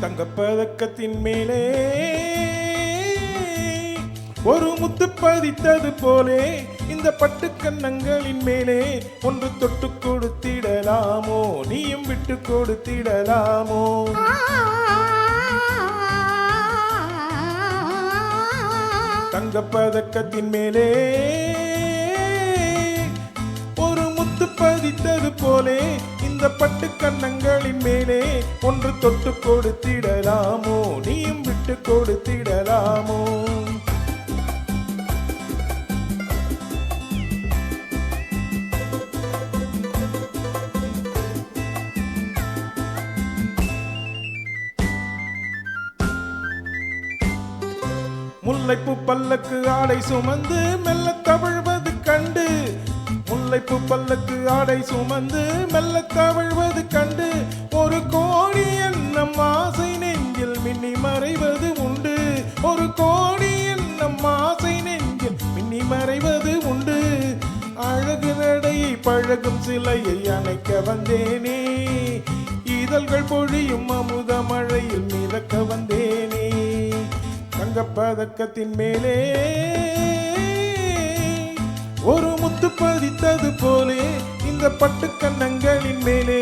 தங்கப்பதக்கத்தின் மேலே ஒரு முத்து பதித்தது போலே இந்த பட்டு கன்னங்களின் மேலே ஒன்று தொட்டு கொடுத்திடலாமோ நீயும் விட்டு கொடுத்திடலாமோ தங்கப்பதக்கத்தின் மேலே ஒரு முத்து பதித்தது போலே இந்த பட்டு கன்னங்களின் மேலே ஒன்று தொட்டு கொடுத்திடலாமோ நீயும் விட்டு கொடுத்திடலாமோ முல்லைப்பூ பல்லக்கு ஆடை சுமந்து மெல்ல தவழ்வது கண்டு முல்லைப்பூ பல்லக்கு ஆடை சுமந்து மெல்ல தவழ்வது கண்டு ஒரு கோடி எண்ணம் ஆசை நெஞ்சில் மின்னி மறைவது உண்டு ஒரு கோடி எண்ணம் ஆசை நெஞ்சில் மின்னி மறைவது உண்டு அழகு நடையை பழகும் சிலையை அணைக்க வந்தேனே இதழ்கள் பொழியும் அமுத மழையில் மிதக்க வந்தேனே தங்கப்பதக்கத்தின் மேலே ஒரு முத்து பதித்தது போலே இந்த பட்டு கன்னங்களின் மேலே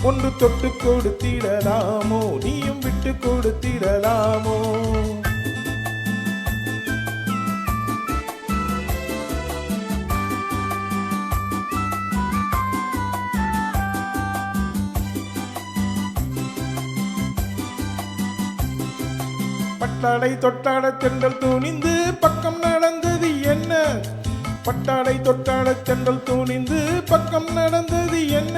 ஒன்று தொட்டு கொடுத்திடலாமோ நீயும் விட்டு கொடுத்திடலாமோ பட்டாடை தொட்டாட தென்றல் துணிந்து பக்கம் நடந்தது என்ன பட்டாடை தொட்டாட தென்றல் துணிந்து பக்கம் நடந்தது என்ன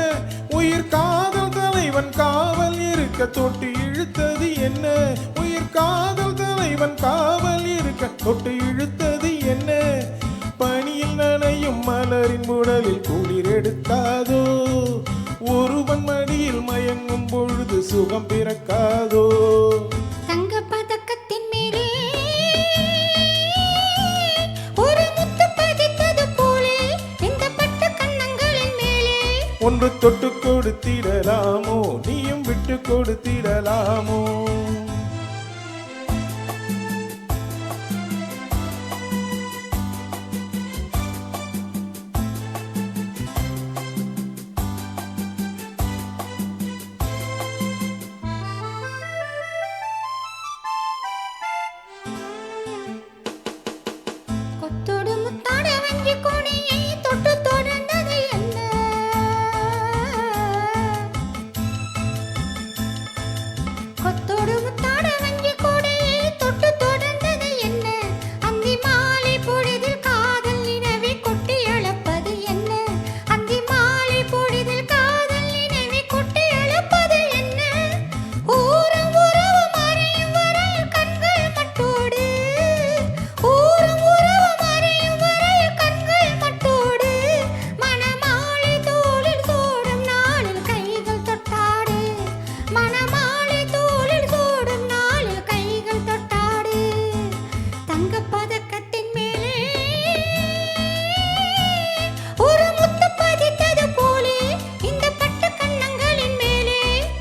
உயிர் காதல் தலைவன் காவல் இருக்க தொட்டு இழுத்தது என்ன உயிர் காதல் தலைவன் காவல் இருக்க தொட்டு இழுத்தது என்ன பனியில் நனையும் மலரின் உடலில் குளிர் எடுக்காதோ ஒருவன் மடியில் மயங்கும் பொழுது சுகம் பிறக்காதோ ஒன்று தொட்டு கொடுத்திடலாமோ நீயும் விட்டு கொடுத்திடலாமோ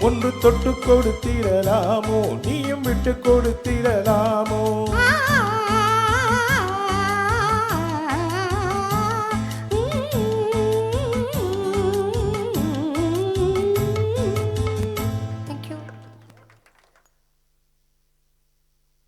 ஒன்று தொட்டு கொடுத்திடலாமோ நீயும் விட்டு கொடுத்திடலாமோ